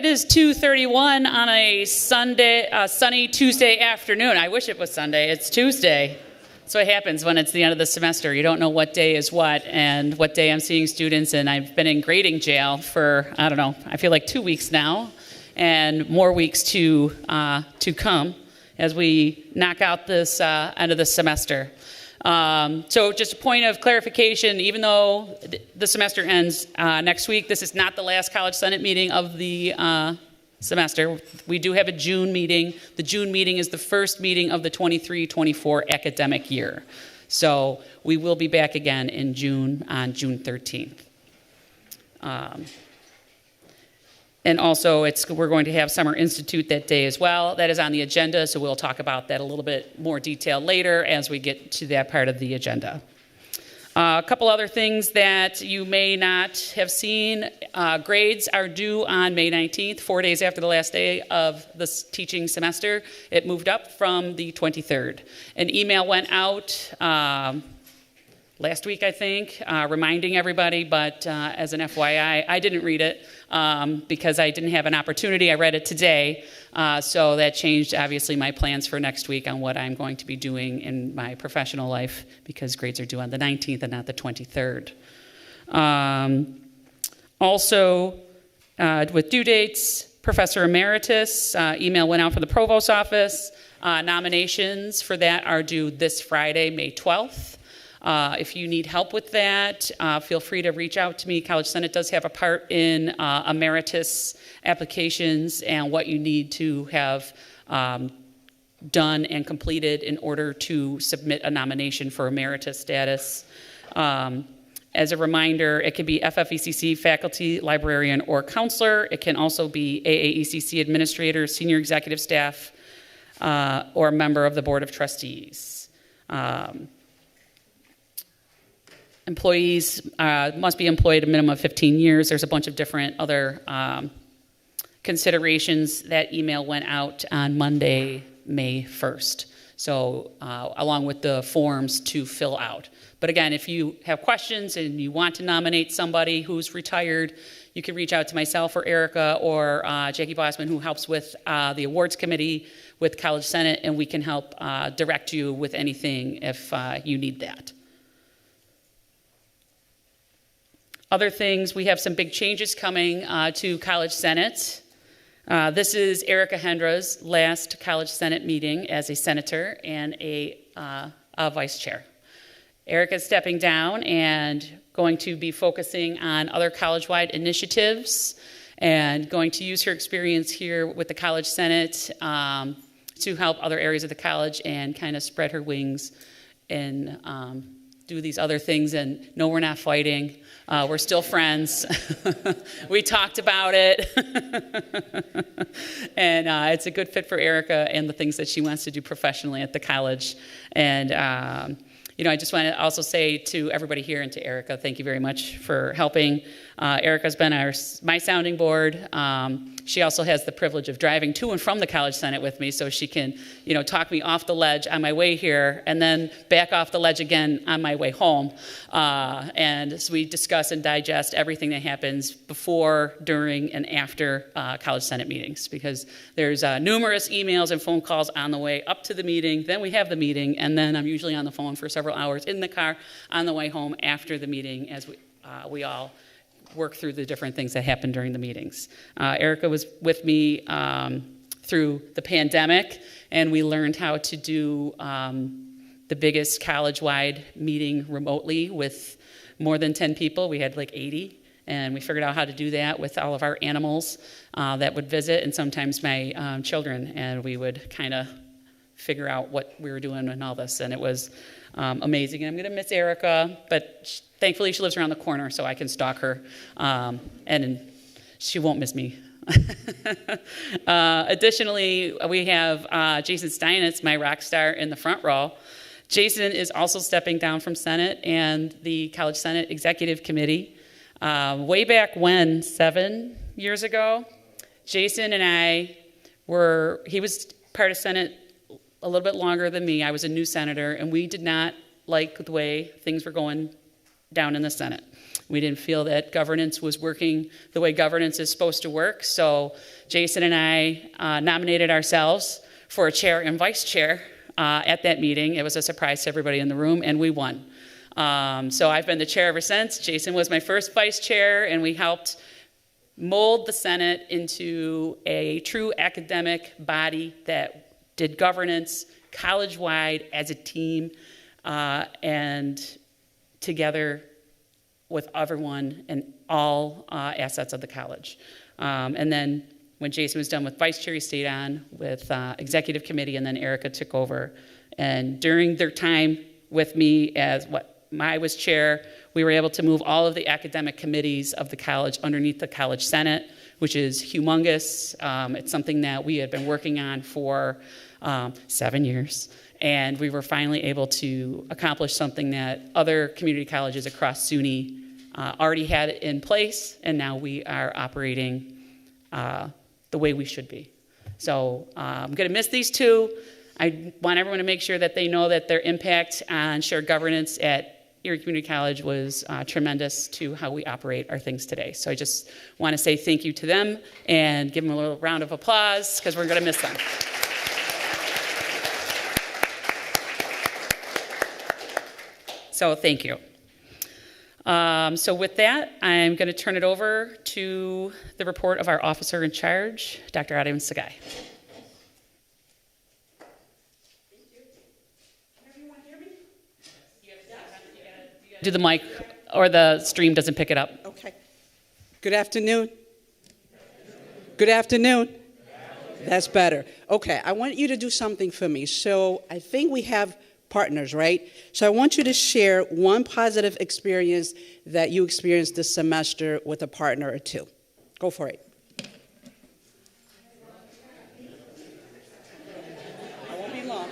It is 2:31 on a sunny Tuesday afternoon. I wish it was Sunday. It's Tuesday. That's what happens when it's the end of the semester. You don't know what day is what and what day I'm seeing students. And I've been in grading jail for, I don't know, I feel like 2 weeks now, and more weeks to come as we knock out this end of the semester. So just a point of clarification, even though the semester ends next week, this is not the last College Senate meeting of the semester. We do have a June meeting. The June meeting is the first meeting of the 23-24 academic year. So we will be back again in June, on June 13th. And also, we're going to have Summer Institute that day as well. That is on the agenda, so we'll talk about that a little bit more detail later as we get to that part of the agenda. A couple other things that you may not have seen. Grades are due on May 19th, 4 days after the last day of this teaching semester. It moved up from the 23rd. An email went out last week, I think, reminding everybody, but as an FYI, I didn't read it because I didn't have an opportunity. I read it today, so that changed, obviously, my plans for next week on what I'm going to be doing in my professional life because grades are due on the 19th and not the 23rd. Also, with due dates, Professor Emeritus, email went out from the Provost's office. Nominations for that are due this Friday, May 12th. If you need help with that, feel free to reach out to me. College Senate does have a part in emeritus applications and what you need to have done and completed in order to submit a nomination for emeritus status. As a reminder, it can be FFECC faculty, librarian, or counselor. It can also be AAECC administrator, senior executive staff, or a member of the Board of Trustees. Employees must be employed a minimum of 15 years. There's a bunch of different other considerations. That email went out on Monday, May 1st. So along with the forms to fill out. But again, if you have questions and you want to nominate somebody who's retired, you can reach out to myself or Erica or Jackie Bossman, who helps with the awards committee with College Senate, and we can help direct you with anything if you need that. Other things, we have some big changes coming to College Senate. This is Erica Hendra's last College Senate meeting as a senator and a vice chair. Erica's stepping down and going to be focusing on other college-wide initiatives and going to use her experience here with the College Senate to help other areas of the college and kind of spread her wings and do these other things. And no, we're not fighting. We're still friends. We talked about it. And it's a good fit for Erica and the things that she wants to do professionally at the college. And, I just want to also say to everybody here and to Erica, thank you very much for helping. Erica's been my sounding board. She also has the privilege of driving to and from the College Senate with me, so she can, talk me off the ledge on my way here and then back off the ledge again on my way home. And so we discuss and digest everything that happens before, during, and after College Senate meetings, because there's numerous emails and phone calls on the way up to the meeting. Then we have the meeting, and then I'm usually on the phone for several hours in the car on the way home after the meeting as we all work through the different things that happen during the meetings. Erica was with me through the pandemic, and we learned how to do the biggest college-wide meeting remotely with more than 10 people. We had like 80, and we figured out how to do that with all of our animals that would visit, and sometimes my children, and we would kind of figure out what we were doing and all this, and it was amazing. And I'm going to miss Erica, but thankfully she lives around the corner, so I can stalk her, and she won't miss me. Additionally, we have Jason Steinitz, my rock star, in the front row. Jason is also stepping down from Senate and the College Senate Executive Committee. Way back when, 7 years ago, Jason and I he was part of Senate a little bit longer than me. I was a new senator, and we did not like the way things were going down in the Senate. We didn't feel that governance was working the way governance is supposed to work. So Jason and I nominated ourselves for a chair and vice chair at that meeting. It was a surprise to everybody in the room, and we won. So I've been the chair ever since. Jason was my first vice chair, and we helped mold the Senate into a true academic body that did governance college-wide as a team and together with everyone and all assets of the college. And then when Jason was done with vice chair, he stayed on with executive committee, and then Erica took over. And during their time with me as I was chair, we were able to move all of the academic committees of the college underneath the college senate, which is humongous. It's something that we had been working on for 7 years. And we were finally able to accomplish something that other community colleges across SUNY already had it in place, and now we are operating the way we should be. So I'm going to miss these two. I want everyone to make sure that they know that their impact on shared governance at Erie Community College was tremendous to how we operate our things today. So I just want to say thank you to them and give them a little round of applause because we're going to miss them. So thank you. So with that, I'm going to turn it over to the report of our officer in charge, Dr. Adam Sagai. Can everyone hear me? You gotta do the mic, or the stream doesn't pick it up. Okay. Good afternoon. Good afternoon. That's better. Okay, I want you to do something for me. So I think we have partners, right? So I want you to share one positive experience that you experienced this semester with a partner or two. Go for it. I won't be long.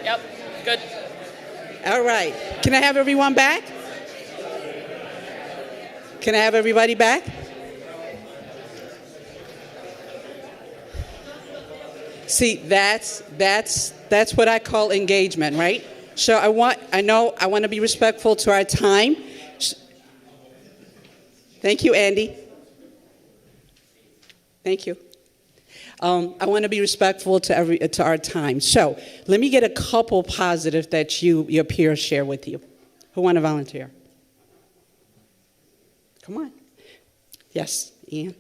Yep, good. All right. Can I have everyone back? Can I have everybody back? See, that's what I call engagement, right? So I want to be respectful to our time. Thank you, Andy. Thank you. I want to be respectful to our time. So let me get a couple positive that your peers share with you. Who want to volunteer? Come on. Yes, Ian.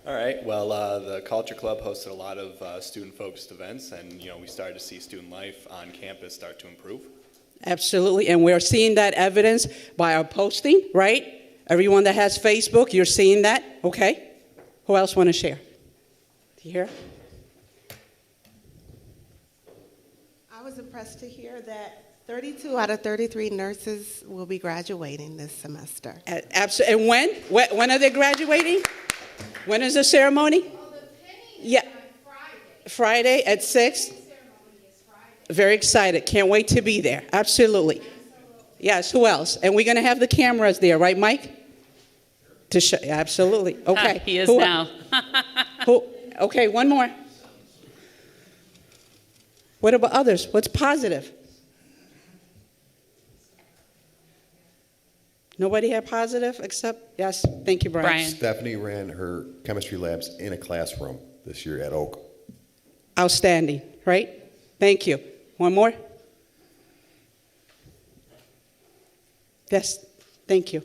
All right. Well, the Culture Club hosted a lot of student-focused events, and we started to see student life on campus start to improve. Absolutely, and we're seeing that evidence by our posting, right? Everyone that has Facebook, you're seeing that. Okay. Who else want to share? Here. I was impressed to hear that 32 out of 33 nurses will be graduating this semester. Absolutely. And when are they graduating? When is the ceremony? Well, the penny is on Friday. Friday at 6? The ceremony is Friday. Very excited. Can't wait to be there. Absolutely. Yes, who else? And we're going to have the cameras there, right, Mike? To show. Absolutely. Okay. He is now. Okay, one more. What about others? What's positive? Nobody had positive except, yes, thank you, Brian. Brian. Stephanie ran her chemistry labs in a classroom this year at Oak. Outstanding, right? Thank you. One more? Yes, thank you.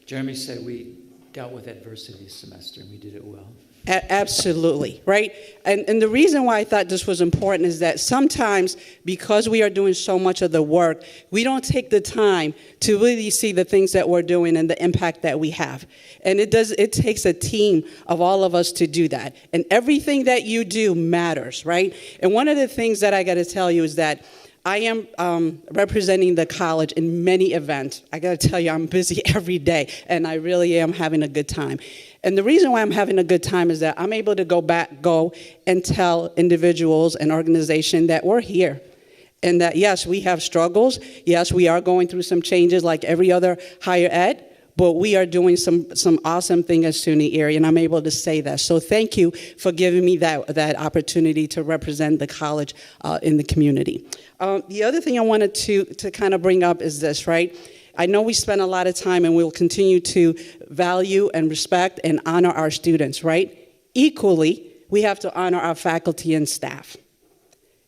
Jeremy said we dealt with adversity this semester, and we did it well. Absolutely, right? And the reason why I thought this was important is that sometimes, because we are doing so much of the work, we don't take the time to really see the things that we're doing and the impact that we have. And it takes a team of all of us to do that. And everything that you do matters, right? And one of the things that I got to tell you is that I am representing the college in many events. I got to tell you, I'm busy every day, and I really am having a good time. And the reason why I'm having a good time is that I'm able to go and tell individuals and organizations that we're here. And that, yes, we have struggles. Yes, we are going through some changes like every other higher ed. But we are doing some awesome thing at SUNY Erie, and I'm able to say that. So thank you for giving me that opportunity to represent the college in the community. The other thing I wanted to kind of bring up is this, right? I know we spend a lot of time, and we'll continue to value and respect and honor our students, right? Equally, we have to honor our faculty and staff.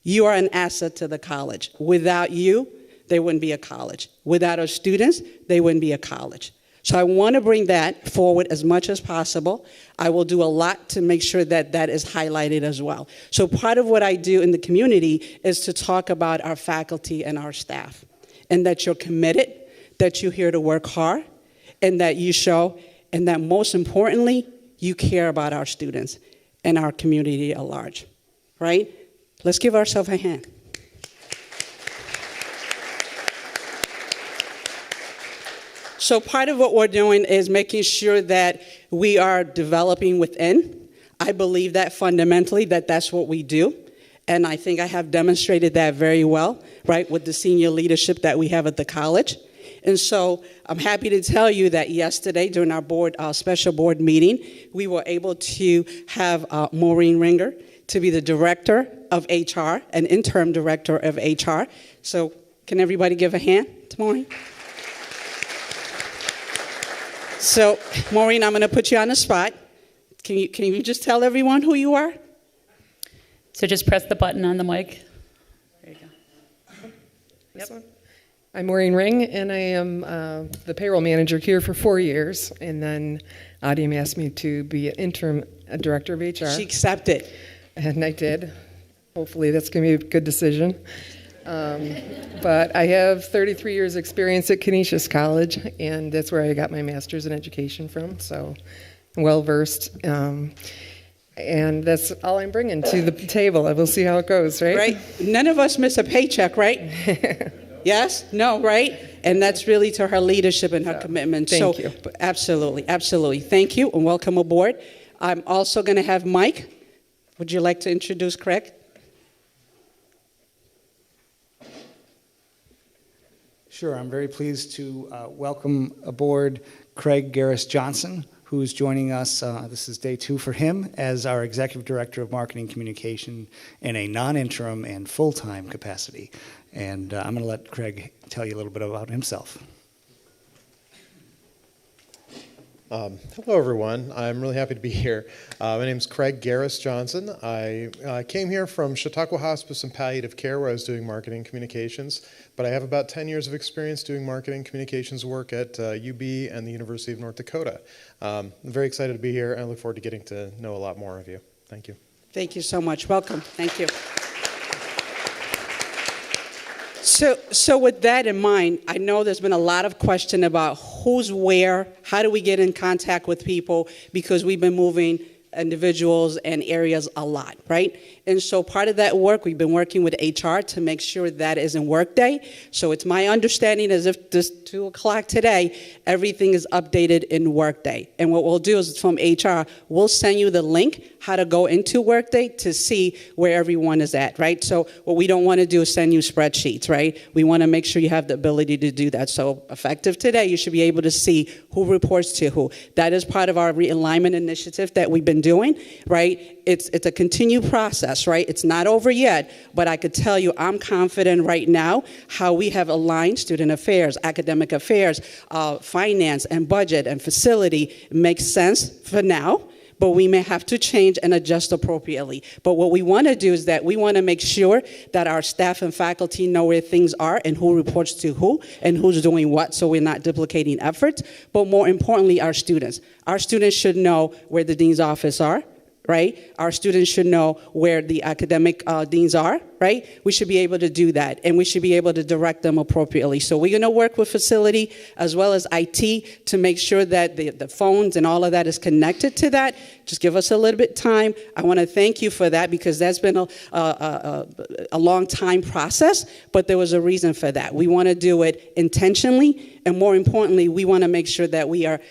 You are an asset to the college. Without you, there wouldn't be a college. Without our students, there wouldn't be a college. So I want to bring that forward as much as possible. I will do a lot to make sure that that is highlighted as well. So part of what I do in the community is to talk about our faculty and our staff, and that you're committed, that you're here to work hard, and that you show, and that most importantly, you care about our students and our community at large, right? Let's give ourselves a hand. So part of what we're doing is making sure that we are developing within. I believe that fundamentally that's what we do. And I think I have demonstrated that very well, right, with the senior leadership that we have at the college. And so I'm happy to tell you that yesterday during our special board meeting, we were able to have Maureen Ringer to be the director of HR, an interim director of HR. So can everybody give a hand to Maureen? So, Maureen, I'm going to put you on the spot. Can you just tell everyone who you are? So just press the button on the mic. There you go. Yep. I'm Maureen Ring, and I am the payroll manager here for 4 years. And then Adim asked me to be an interim director of HR. She accepted. And I did. Hopefully that's going to be a good decision. But I have 33 years experience at Canisius College, and that's where I got my master's in education from, so I'm well-versed. And that's all I'm bringing to the table. We'll see how it goes, right? Right. None of us miss a paycheck, right? Yes? No, right? And that's really to her leadership and her commitment. Thank you. Absolutely, absolutely. Thank you, and welcome aboard. I'm also going to have Mike. Would you like to introduce Craig? Sure, I'm very pleased to welcome aboard Craig Garris Johnson, who is joining us. This is day 2 for him as our Executive Director of Marketing Communication in a non-interim and full-time capacity. And I'm going to let Craig tell you a little bit about himself. Hello, everyone. I'm really happy to be here. My name is Craig Garris Johnson. I came here from Chautauqua Hospice and Palliative Care, where I was doing marketing communications. But I have about 10 years of experience doing marketing communications work at UB and the University of North Dakota. I'm very excited to be here, and I look forward to getting to know a lot more of you. Thank you. Thank you so much. Welcome. Thank you. So with that in mind, I know there's been a lot of question about who's where, how do we get in contact with people, because we've been moving individuals and areas a lot, right? And so part of that work, we've been working with HR to make sure that is in Workday. So it's my understanding as if this 2 o'clock today, everything is updated in Workday. And what we'll do is from HR, we'll send you the link how to go into Workday to see where everyone is at, right? So what we don't want to do is send you spreadsheets, right? We want to make sure you have the ability to do that. So effective today, you should be able to see who reports to who. That is part of our realignment initiative that we've been doing, right? It's a continued process, right? It's not over yet, but I could tell you I'm confident right now how we have aligned student affairs, academic affairs, finance and budget and facility. It makes sense for now. but we may have to change and adjust appropriately. But what we want to do is that we want to make sure that our staff and faculty know where things are and who reports to who and who's doing what, so we're not duplicating efforts. But more importantly, our students. Our students should know where the dean's office are, right? Our students should know where the academic deans are, right? We should be able to do that, and we should be able to direct them appropriately. So we're going to work with facility as well as IT to make sure that the phones and all of that is connected to that. Just give us a little bit of time. I want to thank you for that, because that's been a long time process, but there was a reason for that. We want to do it intentionally, and more importantly, we want to make sure that we are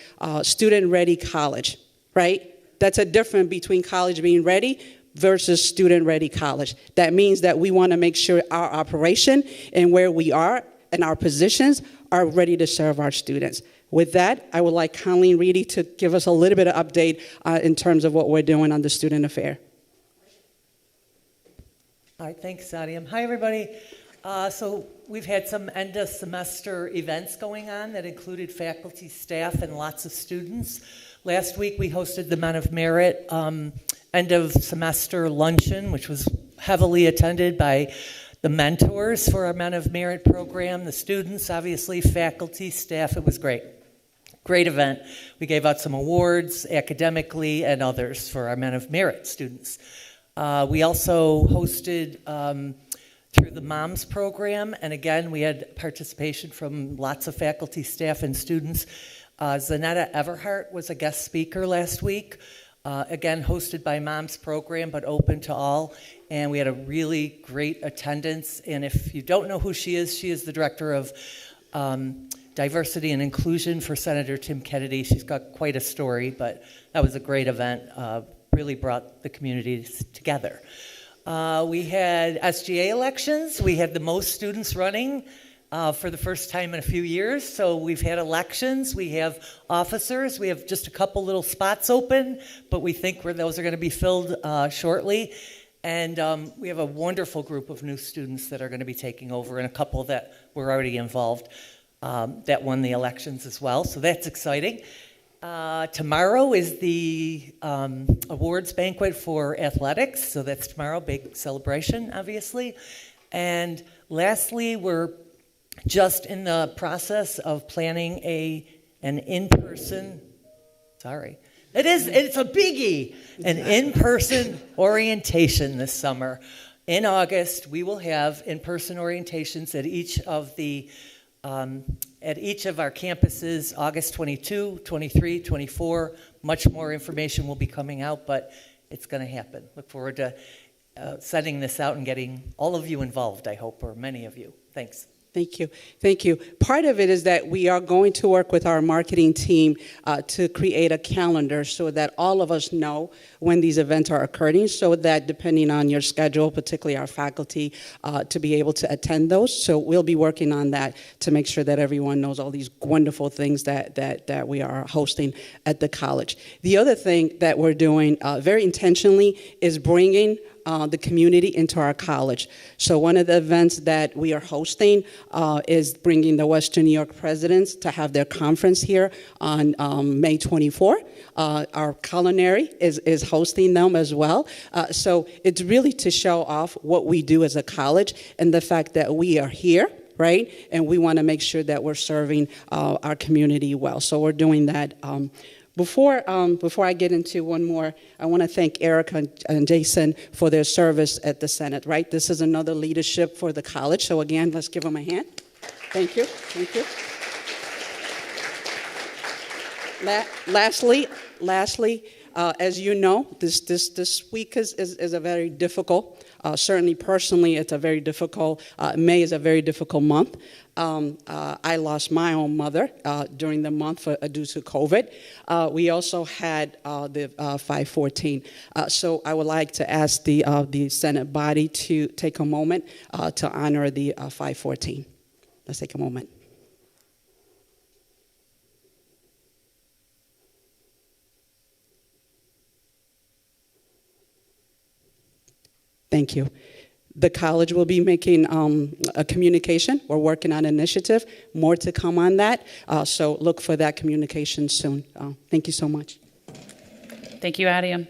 student-ready college, right? That's a difference between college being ready versus student-ready college. That means that we want to make sure our operation and where we are and our positions are ready to serve our students. With that, I would like Colleen Reedy to give us a little bit of update in terms of what we're doing on the student affair. All right, thanks, Sadia. Hi, everybody. So we've had some end-of-semester events going on that included faculty, staff, and lots of students. Last week, we hosted the Men of Merit end-of-semester luncheon, which was heavily attended by the mentors for our Men of Merit program, the students, obviously, faculty, staff. It was great. Great event. We gave out some awards academically and others for our Men of Merit students. We also hosted through the MOMS program, and again, we had participation from lots of faculty, staff, and students. Zanetta Everhart was a guest speaker last week, again hosted by MOMS program, but open to all, and we had a really great attendance. And if you don't know who she is the director of diversity and inclusion for Senator Tim Kennedy. She's got quite a story, but that was a great event, really brought the communities together. We had SGA elections. We had the most students running for the first time in a few years. So we've had elections, we have officers, we have just a couple little spots open, but we think those are going to be filled shortly. And we have a wonderful group of new students that are going to be taking over, and a couple that were already involved that won the elections as well. So that's exciting. Tomorrow is the awards banquet for athletics. So that's tomorrow, big celebration, obviously. And lastly, we're just in the process of planning an in-person, it's a biggie, an in-person orientation this summer. In August, we will have in-person orientations at each of our campuses, August 22, 23, 24. Much more information will be coming out, but it's going to happen. Look forward to setting this out and getting all of you involved, I hope, or many of you. Thanks. Thank you. Thank you. Part of it is that we are going to work with our marketing team to create a calendar so that all of us know when these events are occurring, so that depending on your schedule, particularly our faculty, to be able to attend those. So we'll be working on that to make sure that everyone knows all these wonderful things that we are hosting at the college. The other thing that we're doing very intentionally is bringing the community into our college. So one of the events that we are hosting is bringing the Western New York presidents to have their conference here on May 24. Our culinary is hosting them as well. So it's really to show off what we do as a college and the fact that we are here, right? And we want to make sure that we're serving our community well. So we're doing that. Before I get into one more, I want to thank Erica and Jason for their service at the Senate, right? This is another leadership for the college. So again, let's give them a hand. Thank you. Thank you. Lastly, as you know, this week is a very difficult, certainly personally, it's a very difficult, May is a very difficult month. I lost my own mother during the month due to COVID. We also had the 514. So I would like to ask the Senate body to take a moment to honor the 514. Let's take a moment. Thank you. The college will be making a communication. We're working on an initiative. More to come on that. So look for that communication soon. Thank you so much. Thank you, Adia.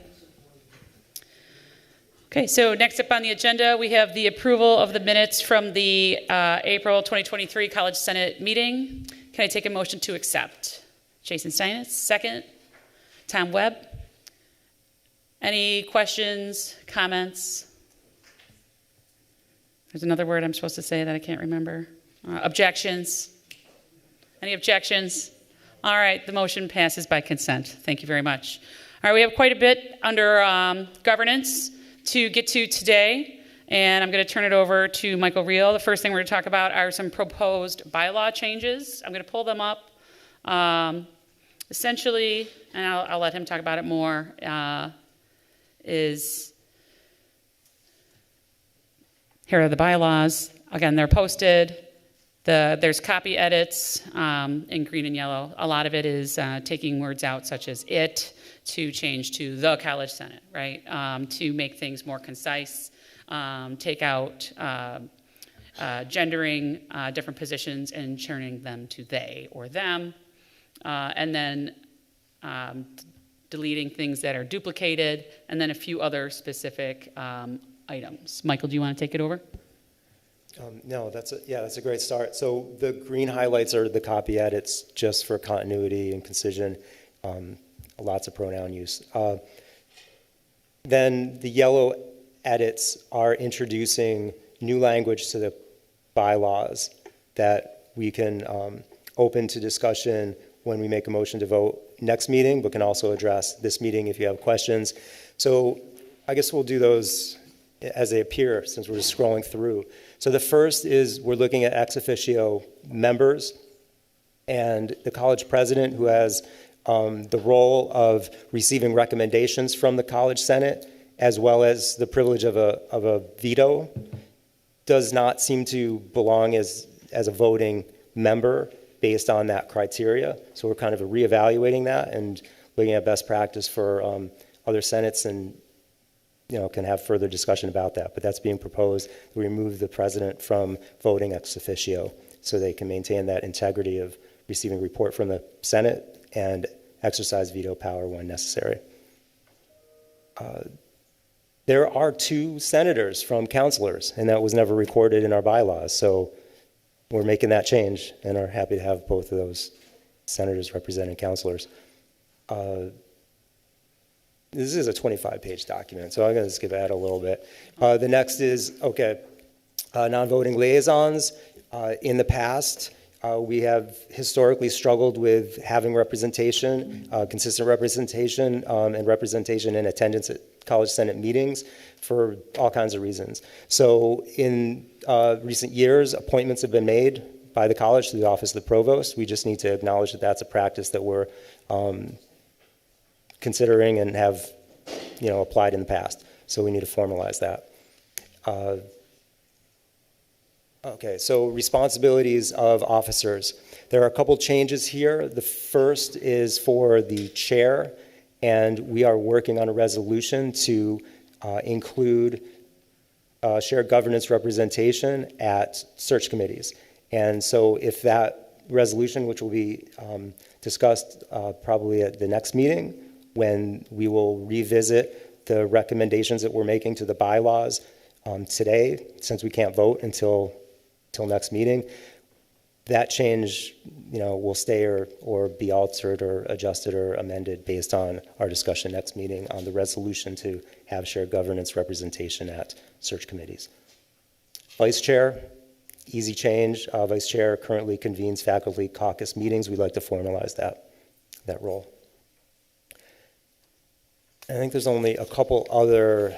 Okay, so next up on the agenda, we have the approval of the minutes from the April 2023 College Senate meeting. Can I take a motion to accept? Jason Steinitz, second. Tom Webb. Any questions, comments? There's another word I'm supposed to say that I can't remember. Objections? Any objections? All right, the motion passes by consent. Thank you very much. All right, we have quite a bit under governance to get to today, and I'm going to turn it over to Michael Reel. The first thing we're going to talk about are some proposed bylaw changes. I'm going to pull them up. Essentially, and I'll let him talk about it more, is here are the bylaws. Again, they're posted. There's copy edits in green and yellow. A lot of it is taking words out such as it to change to the College Senate, right? To make things more concise, take out gendering different positions and turning them to they or them, and then deleting things that are duplicated, and then a few other specific items. Michael, do you want to take it over? No, that's a great start. So the green highlights are the copy edits just for continuity and concision, lots of pronoun use. Then the yellow edits are introducing new language to the bylaws that we can open to discussion when we make a motion to vote next meeting, but can also address this meeting if you have questions. So I guess we'll do those as they appear since we're just scrolling through. So the first is we're looking at ex officio members and the college president, who has the role of receiving recommendations from the College Senate, as well as the privilege of a veto, does not seem to belong as a voting member based on that criteria. So we're kind of reevaluating that and looking at best practice for other senates, and can have further discussion about that. But that's being proposed to remove the president from voting ex officio so they can maintain that integrity of receiving report from the Senate and exercise veto power when necessary. There are 2 senators from counselors, and that was never recorded in our bylaws. So we're making that change and are happy to have both of those senators representing counselors. This is a 25-page document, so I'm going to skip ahead a little bit. The next is, non-voting liaisons. In the past, we have historically struggled with having representation, consistent representation, and representation in attendance at College Senate meetings for all kinds of reasons. So in recent years, appointments have been made by the college to the Office of the Provost. We just need to acknowledge that that's a practice that we're considering and have applied in the past. So we need to formalize that. Okay, so responsibilities of officers. There are a couple changes here. The first is for the chair, and we are working on a resolution to include shared governance representation at search committees. And so if that resolution, which will be discussed probably at the next meeting, when we will revisit the recommendations that we're making to the bylaws today, since we can't vote until next meeting, that change will stay or be altered or adjusted or amended based on our discussion next meeting on the resolution to have shared governance representation at search committees. Vice chair, easy change. Vice chair currently convenes faculty caucus meetings. We'd like to formalize that role. I think there's only a couple other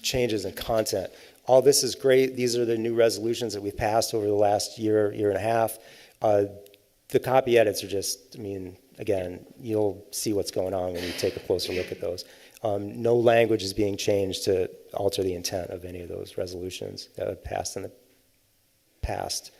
changes in content. All this is great. These are the new resolutions that we've passed over the last year and a half. The copy edits are just, again, you'll see what's going on when you take a closer look at those. No language is being changed to alter the intent of any of those resolutions that have passed in the past.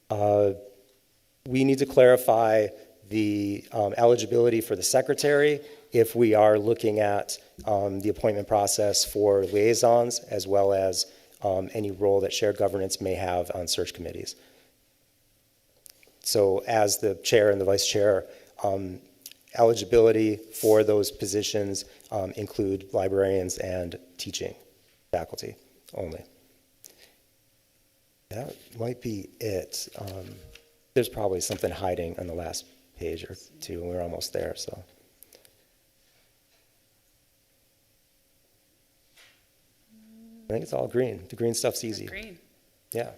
We need to clarify the eligibility for the secretary if we are looking at the appointment process for liaisons, as well as any role that shared governance may have on search committees. So as the chair and the vice chair eligibility for those positions include librarians and teaching faculty only. That might be it. There's probably something hiding on the last page or two, and we're almost there, so. I think it's all green. The green stuff's easy. Green. Yeah.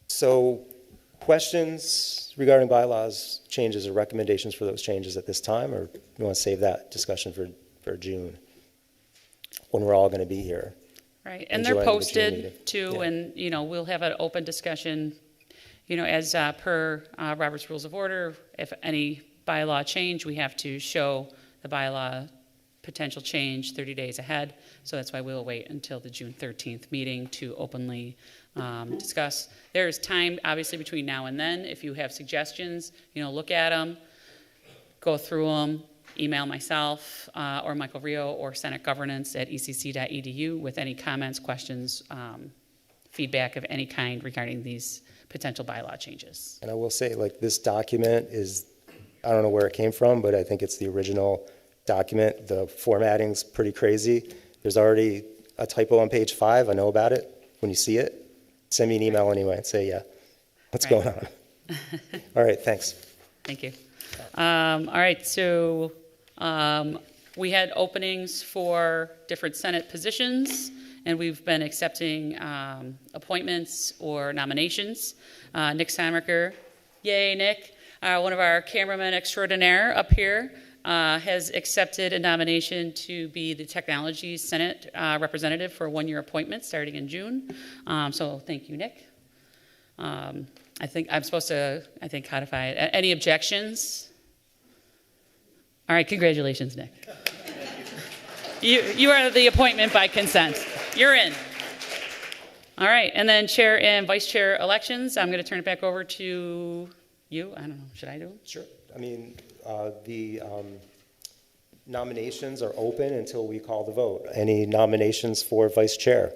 So, questions regarding bylaws changes or recommendations for those changes at this time, or you want to save that discussion for June when we're all going to be here? Right, and they're enjoying the June meeting. posted too, Yeah. and we'll have an open discussion, as per Robert's Rules of Order. If any bylaw change, we have to show the bylaw potential change 30 days ahead. So that's why we'll wait until the June 13th meeting to openly discuss. There's time, obviously, between now and then. If you have suggestions, look at them, go through them, email myself or Michael Rio or Senate Governance at ecc.edu with any comments, questions, feedback of any kind regarding these potential bylaw changes. And I will say, this document is, I don't know where it came from, but I think it's the original document. The formatting's pretty crazy. There's already a typo on page 5. I know about it. When you see it, send me an email anyway and say, what's going on? All right, thanks. Thank you. All right, so we had openings for different Senate positions, and we've been accepting appointments or nominations. Nick Sonriker, yay, Nick, one of our cameramen extraordinaire up here, has accepted a nomination to be the Technology Senate representative for a one-year appointment starting in June. So thank you, Nick. I think I'm supposed to, codify it. Any objections? All right, congratulations, Nick. You are the appointment by consent. You're in. All right, and then chair and vice chair elections. I'm going to turn it back over to you. I don't know. Should I do them? Sure. The nominations are open until we call the vote. Any nominations for vice chair?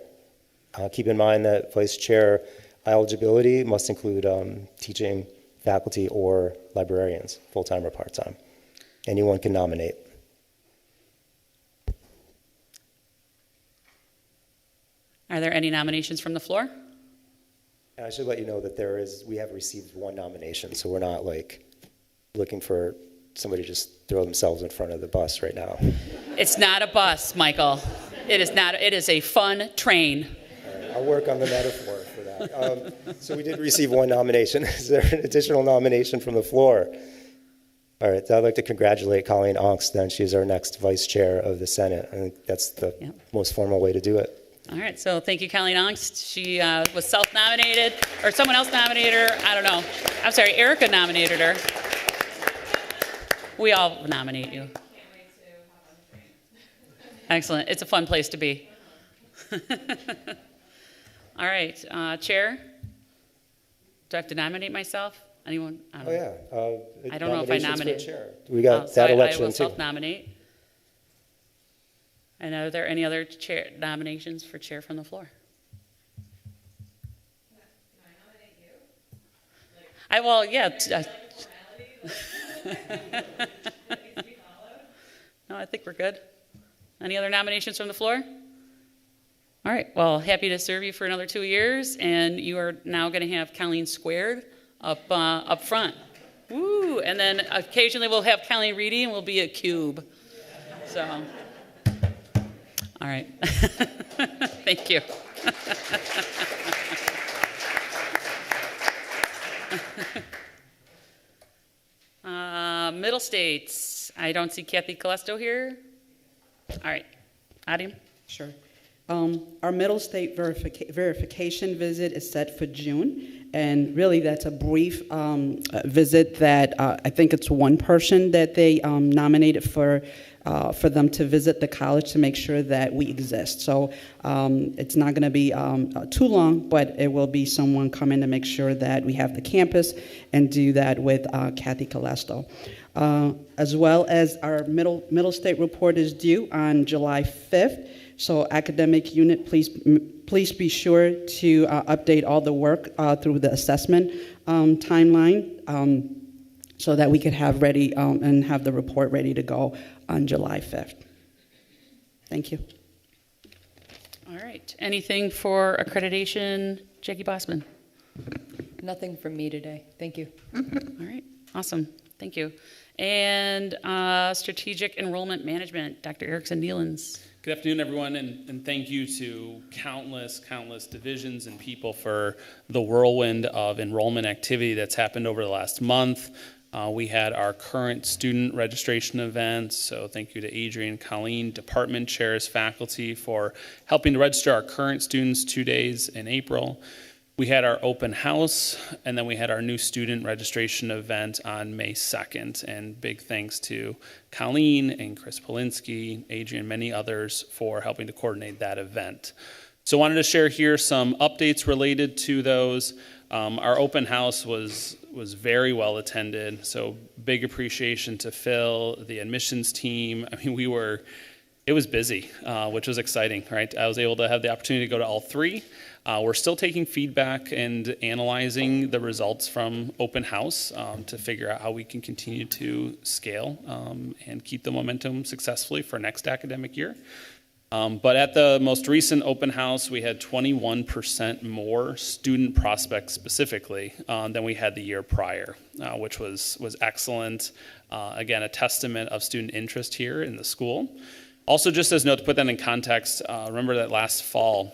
Keep in mind that vice chair eligibility must include teaching faculty or librarians, full-time or part-time. Anyone can nominate. Are there any nominations from the floor? And I should let you know that we have received one nomination, so we're not looking for somebody to just throw themselves in front of the bus right now. It's not a bus, Michael. It is not. It is a fun train. All right, I'll work on the metaphor for that. So we did receive one nomination. Is there an additional nomination from the floor? All right, I'd like to congratulate Colleen Onks, then. She is our next vice chair of the Senate. I think that's the most formal way to do it. All right, so thank you, Colleen Onks. She was self-nominated, or someone else nominated her. I don't know. I'm sorry, Erica nominated her. We all nominate you. Excellent. It's a fun place to be. All right, chair. Do I have to nominate myself? Anyone? I don't know. Yeah. I don't know if I nominated. Chair. We got that election I will too. self-nominate. And are there any other chair nominations for chair from the floor? Can I nominate you? No, I think we're good. Any other nominations from the floor? All right. Well, happy to serve you for another 2 years, and you are now going to have Colleen squared up front. Woo! And then occasionally we'll have Colleen Reedy, and we'll be a cube. So, all right. Thank you. Middle states. I don't see Kathy Calesto here. All right. Adim? Sure. Our middle state verification visit is set for June, and really that's a brief visit that I think it's one person that they nominated for them to visit the college to make sure that we exist. So it's not going to be too long, but it will be someone coming to make sure that we have the campus and do that with Kathy Calesto. As well as our middle state report is due on July 5th. So academic unit, please be sure to update all the work through the assessment timeline. so that we could have ready and have the report ready to go on July 5th. Thank you. All right. Anything for accreditation, Jackie Bossman? Nothing from me today. Thank you. All right. Awesome. Thank you. And strategic enrollment management, Dr. Erickson Nealens. Good afternoon, everyone, and thank you to countless divisions and people for the whirlwind of enrollment activity that's happened over the last month. We had our current student registration event, so thank you to Adrian, Colleen, department chairs, faculty for helping to register our current students 2 days in April. We had our open house, and then we had our new student registration event on May 2nd. And big thanks to Colleen and Chris Polinsky, Adrian, many others for helping to coordinate that event. So I wanted to share here some updates related to those. Our open house was very well attended, so big appreciation to Phil, the admissions team. I mean, it was busy, which was exciting, right? I was able to have the opportunity to go to all three. We're still taking feedback and analyzing the results from open house to figure out how we can continue to scale and keep the momentum successfully for next academic year. But at the most recent open house, we had 21% more student prospects specifically than we had the year prior, which was excellent. Again, a testament of student interest here in the school. Also, just as a note to put that in context, remember that last fall,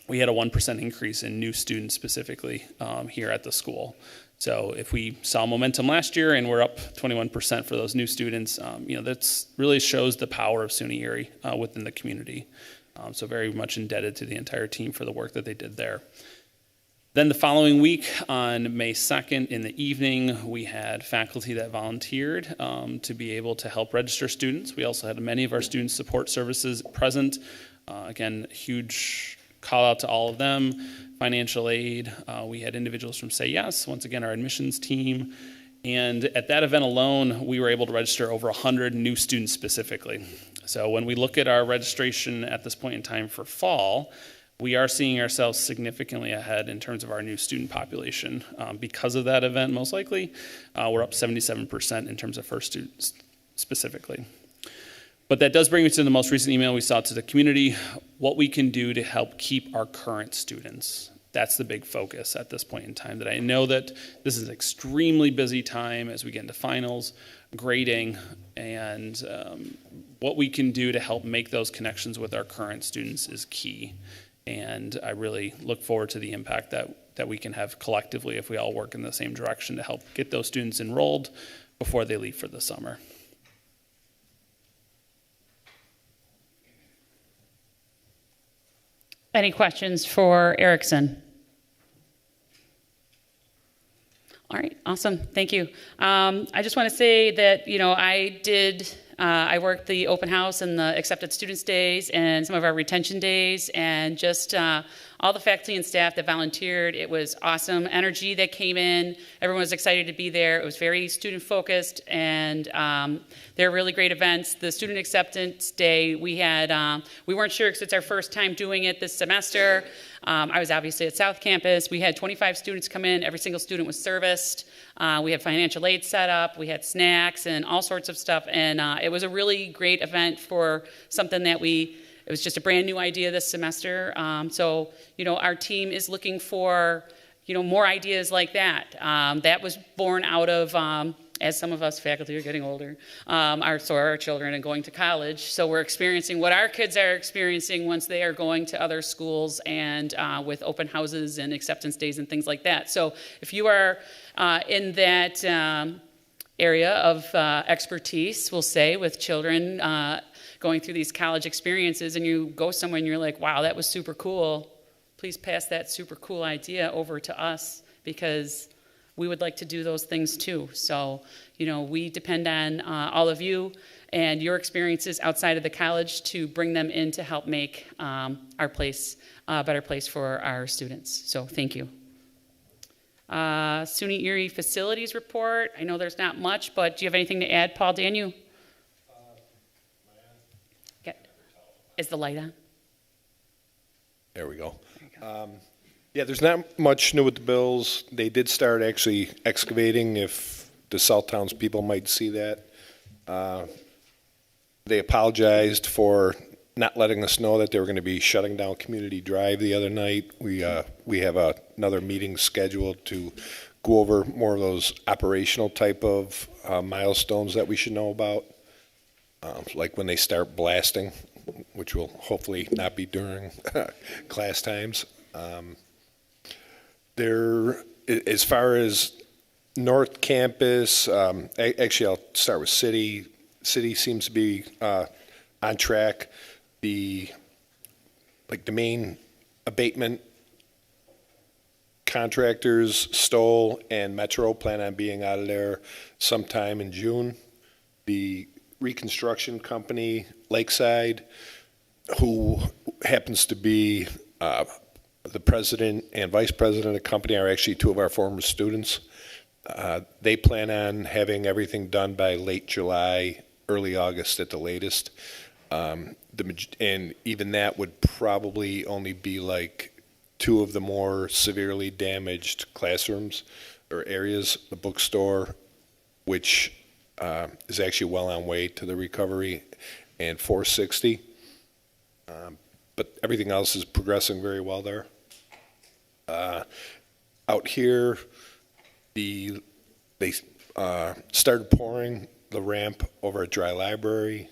we had a 1% increase in new students specifically here at the school. So if we saw momentum last year and we're up 21% for those new students, that really shows the power of SUNY Erie within the community. So very much indebted to the entire team for the work that they did there. Then the following week, on May 2nd in the evening, we had faculty that volunteered to be able to help register students. We also had many of our student support services present. Again, huge call out to all of them. Financial aid, we had individuals from Say Yes, once again our admissions team, and at that event alone we were able to register over 100 new students specifically. So when we look at our registration at this point in time for fall, we are seeing ourselves significantly ahead in terms of our new student population. Because of that event, most likely, we're up 77% in terms of first students specifically. But that does bring me to the most recent email we saw to the community, what we can do to help keep our current students. That's the big focus at this point in time. That I know that this is an extremely busy time as we get into finals, grading, and what we can do to help make those connections with our current students is key. And I really look forward to the impact that we can have collectively if we all work in the same direction to help get those students enrolled before they leave for the summer. Any questions for Erickson? All right, awesome, thank you. I just want to say that, I worked the open house and the accepted students days and some of our retention days, and just all the faculty and staff that volunteered. It was awesome energy that came in. Everyone was excited to be there. It was very student focused, and they're really great events. The student acceptance day, we weren't sure because it's our first time doing it this semester. I was obviously at South Campus. We had 25 students come in. Every single student was serviced. We had financial aid set up. We had snacks and all sorts of stuff. And it was a really great event for something that it was just a brand new idea this semester. So, our team is looking for, more ideas like that. That was born out of, as some of us faculty are getting older, our children and going to college. So we're experiencing what our kids are experiencing once they are going to other schools and with open houses and acceptance days and things like that. So if you are in that area of expertise, we'll say, with children going through these college experiences, and you go somewhere and you're like, wow, that was super cool, please pass that super cool idea over to us, because we would like to do those things too. So, we depend on all of you and your experiences outside of the college to bring them in to help make our place a better place for our students. So thank you. SUNY Erie facilities report. I know there's not much, but do you have anything to add, Paul Daniel? Is the light on? There we go. Yeah, there's not much new with the bills. They did start actually excavating. If South townspeople might see that. They apologized for not letting us know that they were going to be shutting down Community Drive the other night. We have another meeting scheduled to go over more of those operational type of milestones that we should know about, like when they start blasting, which will hopefully not be during class times. As far as North Campus, actually I'll start with City. City seems to be on track. The main abatement contractors, Stoll and Metro, plan on being out of there sometime in June. The reconstruction company, Lakeside, who happens to be the president and vice president of the company, are actually two of our former students. They plan on having everything done by late July, early August at the latest. And even that would probably only be like two of the more severely damaged classrooms or areas, the bookstore, which is actually well on way to the recovery, and 460. But everything else is progressing very well there. Out here, they started pouring the ramp over at Dry Library.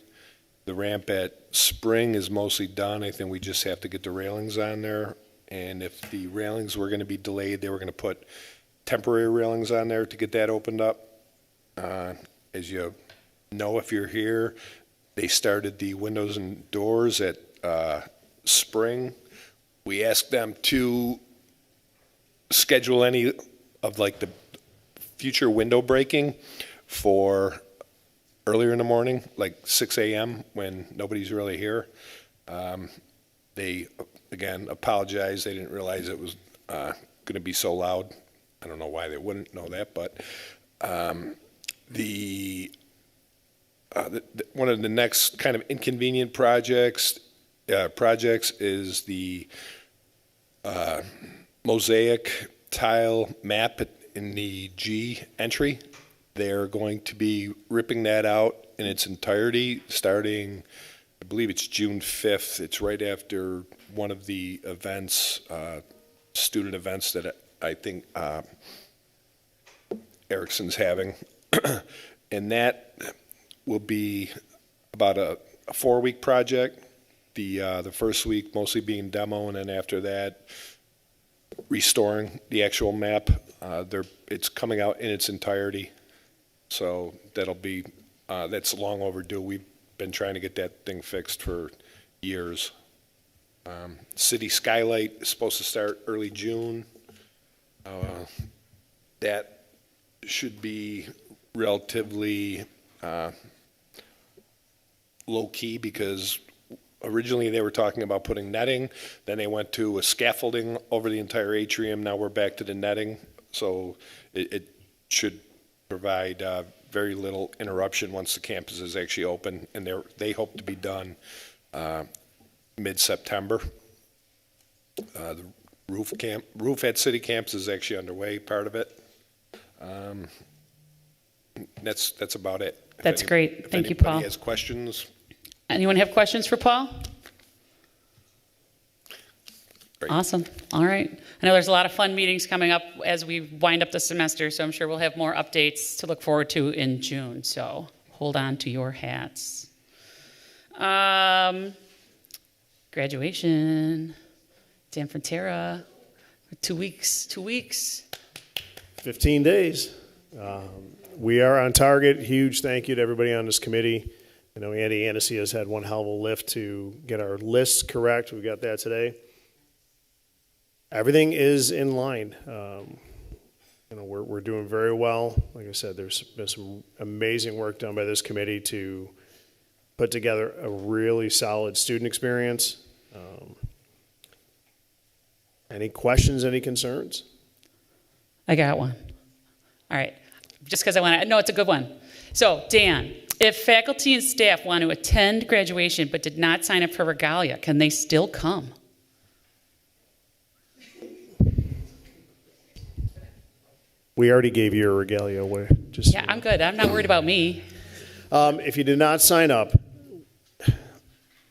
The ramp at Spring is mostly done. I think we just have to get the railings on there. And if the railings were going to be delayed, they were going to put temporary railings on there to get that opened up. As you know, if you're here, they started the windows and doors at Spring. We asked them to schedule any of like the future window breaking for earlier in the morning, like 6 a.m. when nobody's really here. They, again, apologized. They didn't realize it was going to be so loud. I don't know why they wouldn't know that, but one of the next kind of inconvenient projects is the mosaic tile map in the G entry. They're going to be ripping that out in its entirety starting, I believe it's June 5th. It's right after one of the events, student events that I think Erickson's having. And that will be about a 4-week project. The first week mostly being demo, and then after that, restoring the actual map. It's coming out in its entirety. So that'll be, that's long overdue. We've been trying to get that thing fixed for years. City Skylight is supposed to start early June. That should be relatively low key because originally they were talking about putting netting, then they went to a scaffolding over the entire atrium. Now we're back to the netting. So it should provide very little interruption once the campus is actually open, and they hope to be done mid-September. The roof at City Campus is actually underway, part of it. That's about it. That's great. Thank you, Paul. If anybody has questions. Anyone have questions for Paul? Great. Awesome. All right. I know there's a lot of fun meetings coming up as we wind up the semester, so I'm sure we'll have more updates to look forward to in June. So hold on to your hats. Graduation. Dan Frontera. 2 weeks. 15 days. We are on target. Huge thank you to everybody on this committee. I know Andy Annecy has had one hell of a lift to get our lists correct. We got that today. Everything is in line. We're doing very well. Like I said, there's been some amazing work done by this committee to put together a really solid student experience. Any questions, any concerns? I got one. All right. Just because I want to, no, it's a good one. So, Dan, if faculty and staff want to attend graduation but did not sign up for regalia, can they still come? We already gave you your regalia away. Just Yeah, I'm good. I'm not worried about me. If you did not sign up,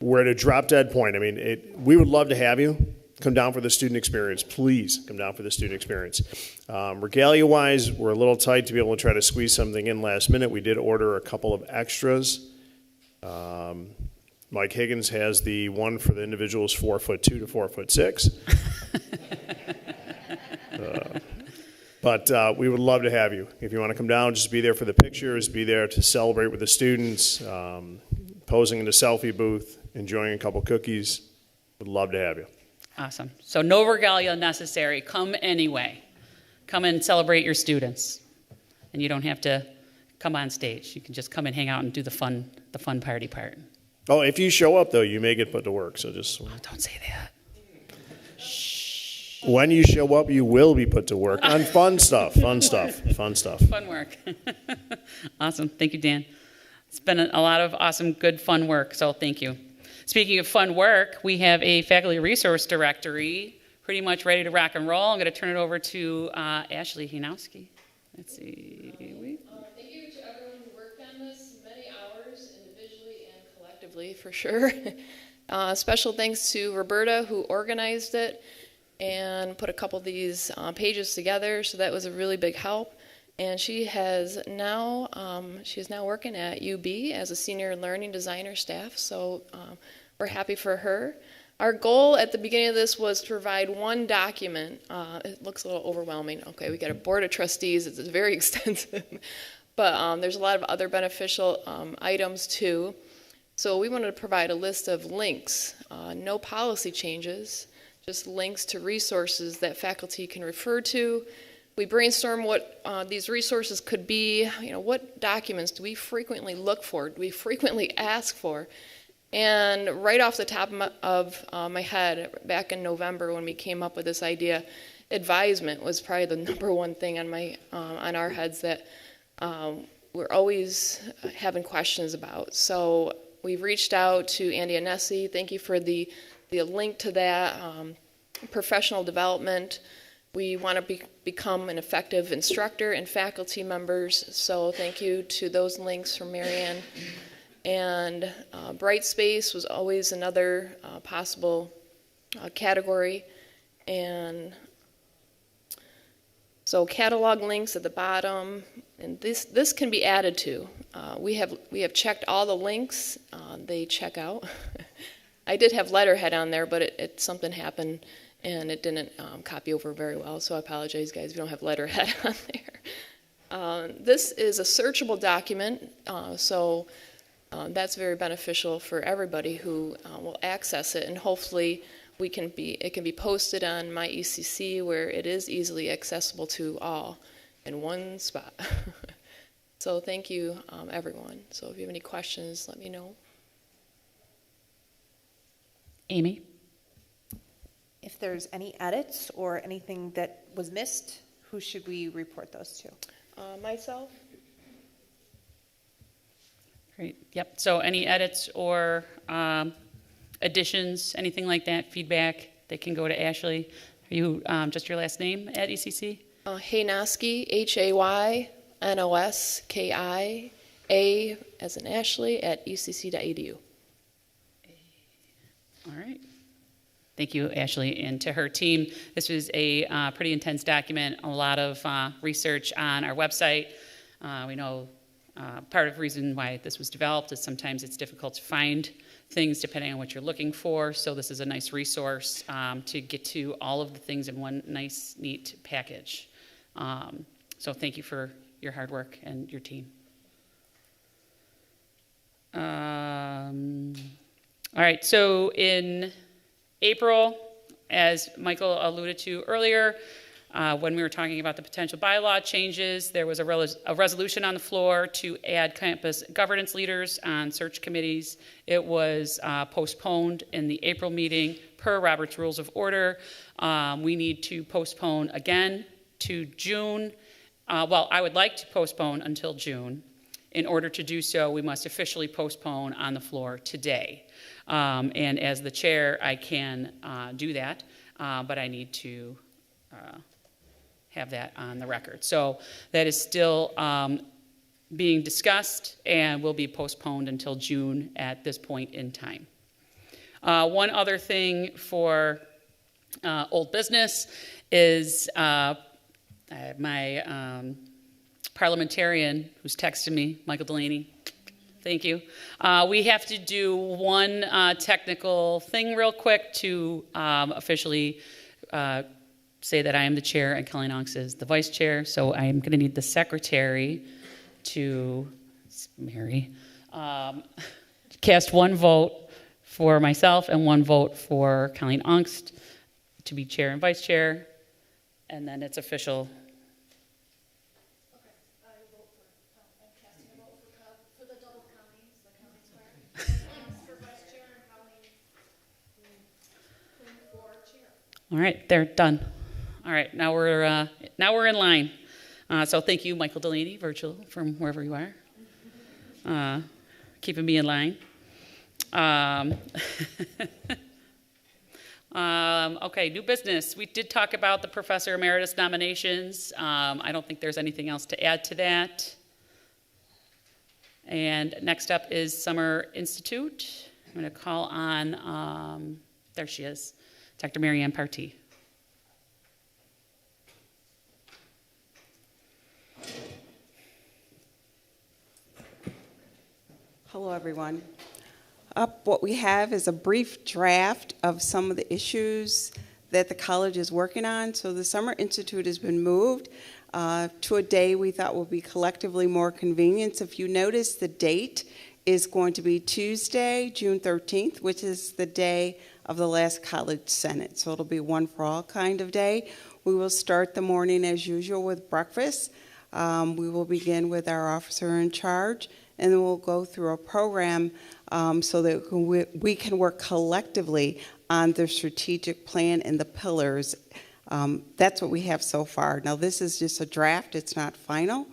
we're at a drop dead point. I mean, we would love to have you come down for the student experience. Please come down for the student experience. Regalia wise, we're a little tight to be able to try to squeeze something in last minute. We did order a couple of extras. Mike Higgins has the one for the individuals 4'2" to 4'6". But we would love to have you. If you want to come down, just be there for the pictures, be there to celebrate with the students, posing in the selfie booth, enjoying a couple cookies. Would love to have you. Awesome. So no regalia necessary. Come anyway. Come and celebrate your students. And you don't have to come on stage. You can just come and hang out and do the fun party part. Oh, if you show up, though, you may get put to work. So just don't say that. When you show up, you will be put to work on fun stuff. Fun work. Awesome. Thank you, Dan. It's been a lot of awesome, good, fun work. So thank you. Speaking of fun work, we have a faculty resource directory pretty much ready to rock and roll. I'm going to turn it over to Ashley Hinowski. Let's see. Thank you to everyone who worked on this, many hours individually and collectively for sure. Special thanks to Roberta who organized it and put a couple of these pages together, so that was a really big help. And she is now working at UB as a senior learning designer staff, so we're happy for her. Our goal at the beginning of this was to provide one document. It looks a little overwhelming. Okay, we got a board of trustees. It's very extensive. But there's a lot of other beneficial items too. So we wanted to provide a list of links, no policy changes, just links to resources that faculty can refer to. We brainstorm what these resources could be. You know, what documents do we frequently look for? Do we frequently ask for? And right off the top of my head, back in November when we came up with this idea, advisement was probably the number one thing on our heads that we're always having questions about. So we've reached out to Andy Anesi. Thank you for the link to that. Professional development. We want to become an effective instructor and faculty members. So thank you to those links from Marianne. And Brightspace was always another possible category. And so catalog links at the bottom, and this can be added to. We have checked all the links. They check out. I did have letterhead on there, but something happened and it didn't copy over very well. So I apologize, guys, if you don't have letterhead on there. This is a searchable document, so that's very beneficial for everybody who will access it, and hopefully it can be posted on my ECC where it is easily accessible to all in one spot. So thank you, everyone. So if you have any questions, let me know. Amy? If there's any edits or anything that was missed, who should we report those to? Myself. Great. Yep. So any edits or additions, anything like that, feedback, they can go to Ashley. Are you just your last name at ECC? Haynoski, HAYNOSKI, A as in Ashley, at ecc.edu. All right. Thank you, Ashley. And to her team, this was a pretty intense document, a lot of research on our website. We know part of the reason why this was developed is sometimes it's difficult to find things depending on what you're looking for. So this is a nice resource to get to all of the things in one nice, neat package. So thank you for your hard work and your team. All right, so in April, as Michael alluded to earlier, when we were talking about the potential bylaw changes, there was a resolution on the floor to add campus governance leaders on search committees. It was postponed in the April meeting per Robert's Rules of Order. We need to postpone again to June. Well, I would like to postpone until June. In order to do so, we must officially postpone on the floor today. And as the chair, I can do that, but I need to have that on the record. So that is still being discussed and will be postponed until June at this point in time. One other thing for old business is my parliamentarian who's texted me, Michael Delaney. Thank you. We have to do one technical thing real quick to officially say that I am the chair and Kelly Knox is the vice chair. So I am going to need the secretary to, Mary, cast one vote for myself and one vote for Colleen Ongst to be chair and vice chair, and then it's official. All right, they're done. All right, now we're in line. So thank you, Michael Delaney, virtual from wherever you are, keeping me in line. Okay, new business. We did talk about the Professor Emeritus nominations. I don't think there's anything else to add to that. And next up is Summer Institute. I'm going to call on, there she is, Dr. Marianne Partee. Hello, everyone. What we have is a brief draft of some of the issues that the college is working on. So the Summer Institute has been moved to a day we thought would be collectively more convenient. So if you notice, the date is going to be Tuesday, June 13th, which is the day of the last college senate. So it'll be one for all kind of day. We will start the morning as usual with breakfast. We will begin with our officer in charge, and then we'll go through a program so that we can work collectively on the strategic plan and the pillars. That's what we have so far. Now, this is just a draft. It's not final,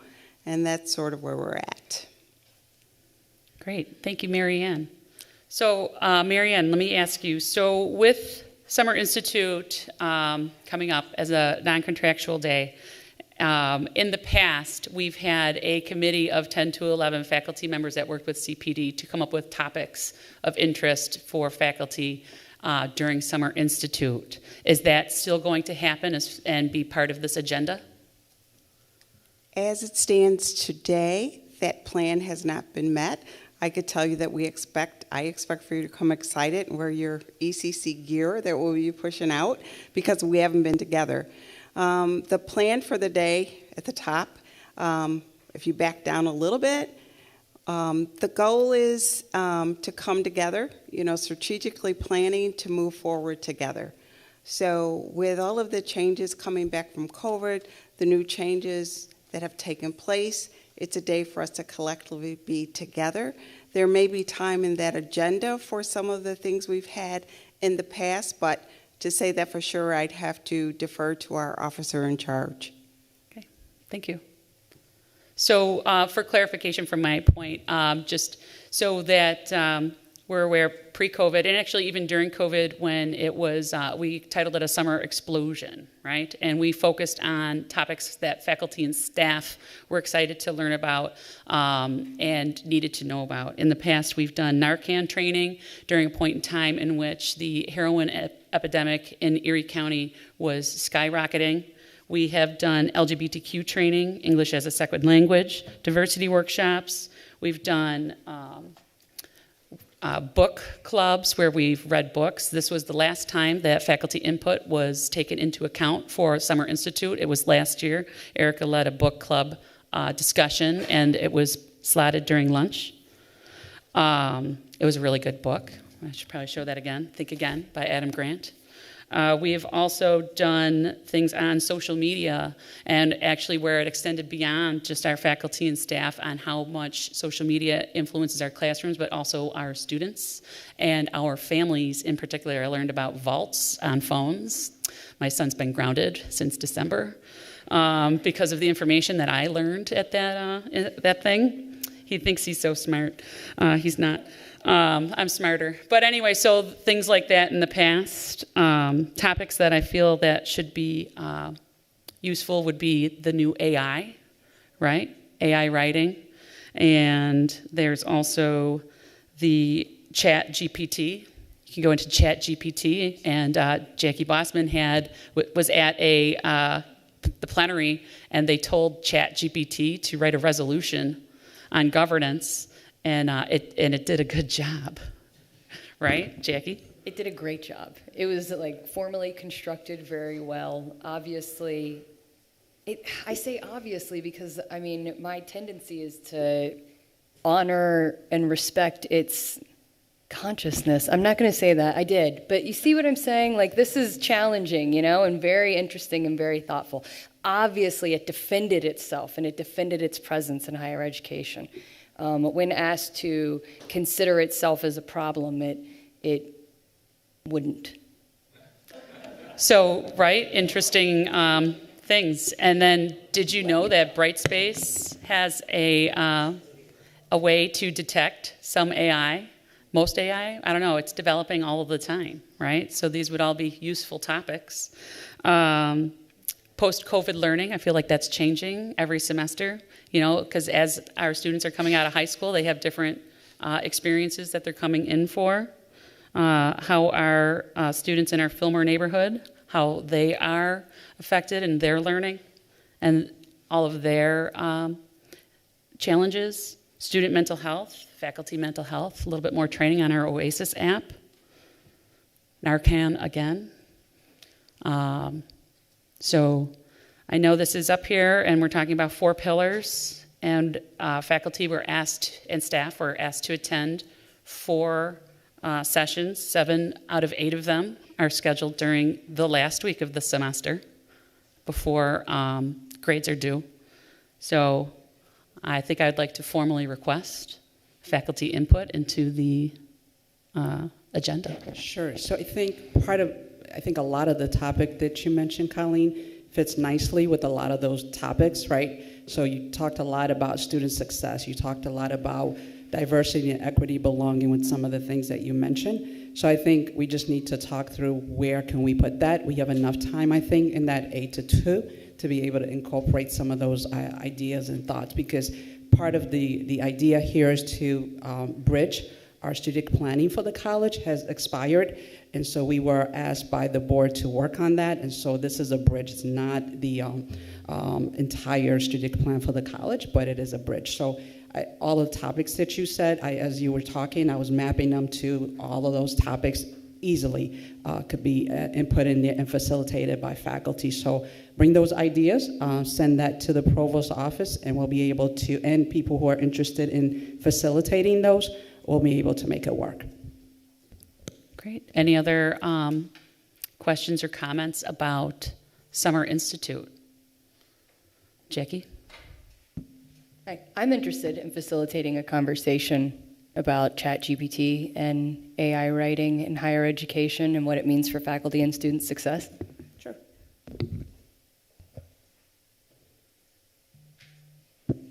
and that's sort of where we're at. Great. Thank you, Marianne. So, Marianne, let me ask you. So, with Summer Institute coming up as a non-contractual day, in the past, we've had a committee of 10 to 11 faculty members that worked with CPD to come up with topics of interest for faculty during Summer Institute. Is that still going to happen and be part of this agenda? As it stands today, that plan has not been met. I could tell you that I expect for you to come excited and wear your ECC gear that we'll be pushing out because we haven't been together. The plan for the day at the top, if you back down a little bit, the goal is to come together, strategically planning to move forward together. So with all of the changes coming back from COVID, the new changes that have taken place, it's a day for us to collectively be together. There may be time in that agenda for some of the things we've had in the past, but to say that for sure, I'd have to defer to our officer in charge. Okay, thank you. So for clarification from my point, just so that we're aware, pre-COVID, and actually even during COVID when it was, we titled it a summer explosion, right? And we focused on topics that faculty and staff were excited to learn about and needed to know about. In the past, we've done Narcan training during a point in time in which the heroin epidemic in Erie County was skyrocketing. We have done LGBTQ training, English as a second language, diversity workshops. We've done book clubs where we've read books. This was the last time that faculty input was taken into account for Summer Institute. It was last year. Erica led a book club discussion, and it was slotted during lunch. It was a really good book. I should probably show that again. Think Again by Adam Grant. We have also done things on social media, and actually where it extended beyond just our faculty and staff on how much social media influences our classrooms, but also our students and our families in particular. I learned about vaults on phones. My son's been grounded since December because of the information that I learned at that thing. He thinks he's so smart. He's not. I'm smarter. But anyway, so things like that in the past, topics that I feel that should be useful would be the new AI, right? AI writing. And there's also the Chat GPT. You can go into Chat GPT, and Jackie Bossman was at the plenary, and they told Chat GPT to write a resolution on governance, and it did a good job, right, Jackie? It did a great job. It was like formally constructed very well. Obviously, I say obviously because, I mean, my tendency is to honor and respect its consciousness. I'm not going to say that. I did. But you see what I'm saying? Like, this is challenging, and very interesting and very thoughtful. Obviously, it defended itself and it defended its presence in higher education. When asked to consider itself as a problem, it wouldn't. So, right, interesting things. And then, did you know that Brightspace has a way to detect some AI? Most AI, I don't know, it's developing all of the time, right? So these would all be useful topics. Post-COVID learning, I feel like that's changing every semester, because as our students are coming out of high school, they have different experiences that they're coming in for. How our students in our Fillmore neighborhood, how they are affected in their learning and all of their challenges. Student mental health, faculty mental health, a little bit more training on our OASIS app. Narcan again. So I know this is up here, and we're talking about 4 pillars, and faculty were asked, and staff were asked to attend 4 sessions. 7 out of 8 of them are scheduled during the last week of the semester before grades are due. So I think I'd like to formally request faculty input into the agenda. Sure. So I think a lot of the topic that you mentioned, Colleen, fits nicely with a lot of those topics, right? So you talked a lot about student success. You talked a lot about diversity and equity, belonging with some of the things that you mentioned. So I think we just need to talk through where can we put that. We have enough time, I think, in that 8 to 2 to be able to incorporate some of those ideas and thoughts, because part of the idea here is to bridge our strategic planning for the college has expired, and so we were asked by the board to work on that, and so this is a bridge. It's not the entire strategic plan for the college, but it is a bridge. So all of the topics that you said, as you were talking, I was mapping them to all of those topics easily could be input in there and facilitated by faculty. So bring those ideas, send that to the provost's office, and we'll be able to, and people who are interested in facilitating those, will be able to make it work. Great. Any other questions or comments about Summer Institute? Jackie? Hi. I'm interested in facilitating a conversation about ChatGPT and AI writing in higher education and what it means for faculty and student success. Sure. I'm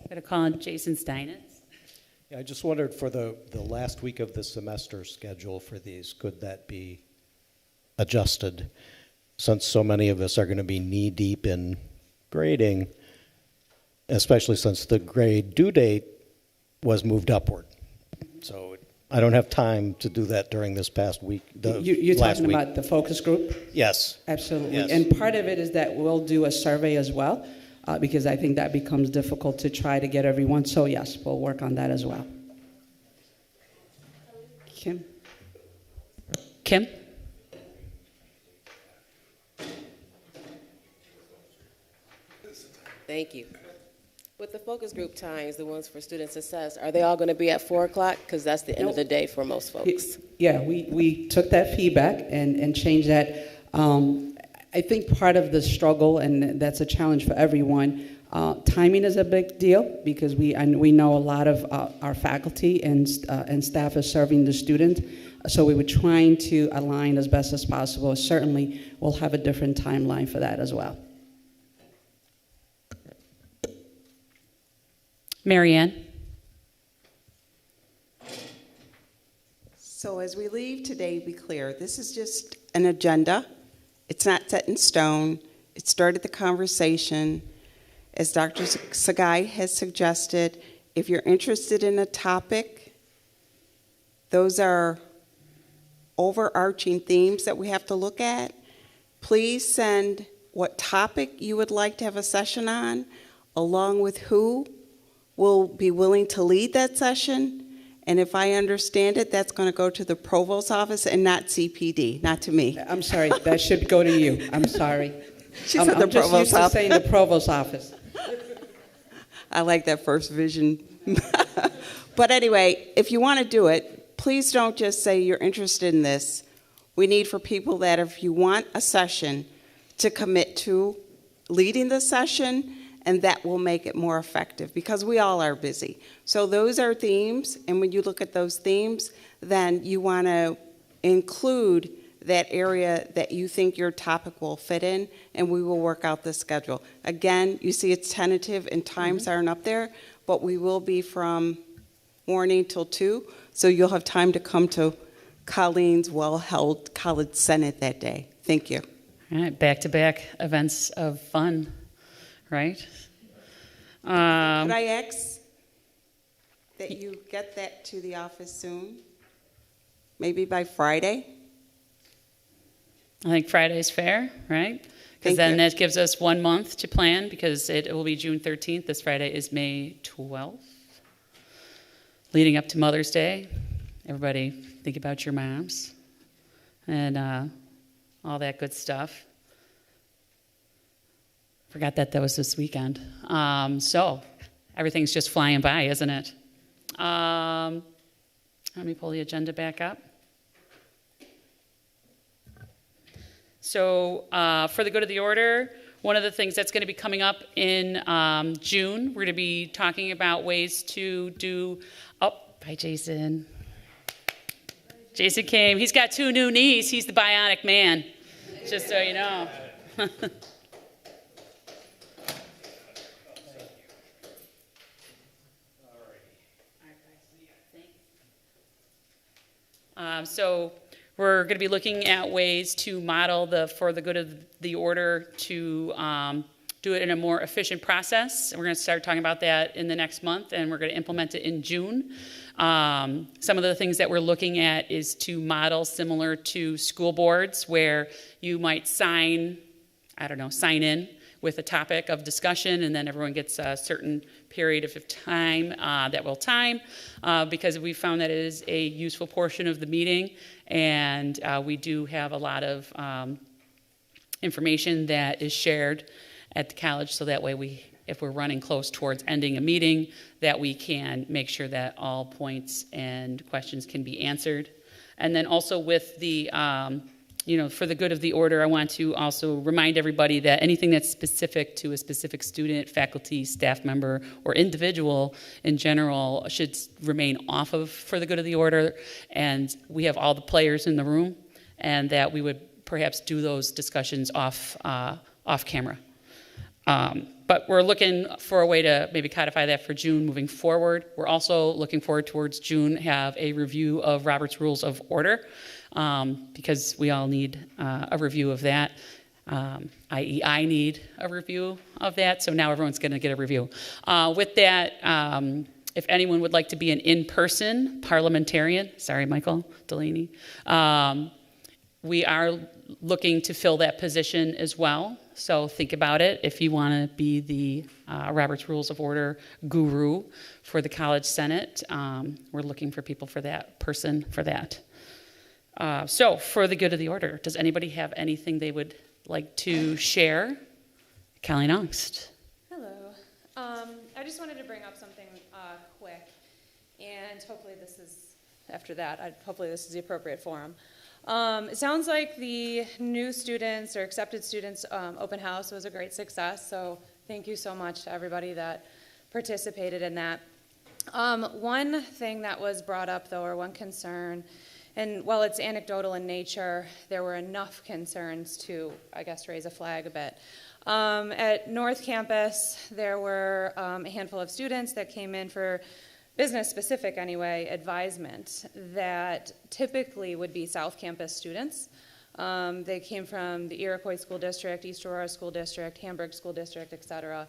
going to call on Jason Steinitz. Yeah, I just wondered for the last week of the semester schedule for these, could that be adjusted? Since so many of us are going to be knee-deep in grading, especially since the grade due date was moved upward. So I don't have time to do that during this past week. You're talking about the focus group? Yes. Absolutely. Yes. And part of it is that we'll do a survey as well, because I think that becomes difficult to try to get everyone. So yes, we'll work on that as well. Kim? Kim? Thank you. With the focus group times, the ones for student success, are they all going to be at 4 o'clock? Because that's the end of the day for most folks. Yeah, we took that feedback and changed that. I think part of the struggle, and that's a challenge for everyone, timing is a big deal because we know a lot of our faculty and staff is serving the students. So we were trying to align as best as possible. Certainly, we'll have a different timeline for that as well. Marianne? So as we leave today, be clear, this is just an agenda. It's not set in stone. It started the conversation. As Dr. Sagai has suggested, if you're interested in a topic, those are overarching themes that we have to look at. Please send what topic you would like to have a session on, along with who will be willing to lead that session. And if I understand it, that's going to go to the provost's office and not CPD, not to me. I'm sorry, that should go to you. I'm sorry. She said the I'm just provost's used to office. saying the provost's office. I like that first vision. But anyway, if you want to do it, please don't just say you're interested in this. We need for people that if you want a session to commit to leading the session, and that will make it more effective because we all are busy. So those are themes, and when you look at those themes, then you want to include that area that you think your topic will fit in, and we will work out the schedule. Again, you see it's tentative and times aren't up there, but we will be from morning till 2, so you'll have time to come to Colleen's well-held college senate that day. Thank you. All right, back-to-back events of fun, right? Could I ask that you get that to the office soon? Maybe by Friday? I think Friday's fair, right? Because Thank then you. that gives us 1 month to plan because it will be June 13th. This Friday is May 12th. Leading up to Mother's Day, everybody think about your moms and all that good stuff. Forgot that was this weekend. So everything's just flying by, isn't it? Let me pull the agenda back up. So for the good of the order, one of the things that's going to be coming up in June, we're going to be talking about ways to do, bye Jason. Jason came, he's got 2 new knees, he's the bionic man, just so you know. So we're going to be looking at ways to model for the good of the order to do it in a more efficient process. We're going to start talking about that in the next month, and we're going to implement it in June. Some of the things that we're looking at is to model similar to school boards where you might sign in with a topic of discussion, and then everyone gets a certain period of time that will time, because we found that it is a useful portion of the meeting, and we do have a lot of information that is shared at the college, so that way if we're running close towards ending a meeting, that we can make sure that all points and questions can be answered. And then also with the for the good of the order, I want to also remind everybody that anything that's specific to a specific student, faculty, staff member, or individual in general should remain off of for the good of the order. And we have all the players in the room, and that we would perhaps do those discussions off camera. But we're looking for a way to maybe codify that for June moving forward. We're also looking forward towards June have a review of Robert's Rules of Order, because we all need a review of that, i.e. I need a review of that, so now everyone's going to get a review. With that, if anyone would like to be an in-person parliamentarian, sorry, Michael Delaney, we are looking to fill that position as well. So think about it. If you want to be the Robert's Rules of Order guru for the College Senate, we're looking for people for that person for that. So for the good of the order, does anybody have anything they would like to share? Colleen Ongst. Hello. I just wanted to bring up something quick, and hopefully this is the appropriate forum. It sounds like the new students or accepted students open house was a great success, so thank you so much to everybody that participated in that. One thing that was brought up, though, or one concern, and while it's anecdotal in nature, there were enough concerns to, I guess, raise a flag a bit. At North Campus, there were a handful of students that came in for business-specific, anyway, advisement that typically would be South Campus students. They came from the Iroquois School District, East Aurora School District, Hamburg School District, et cetera.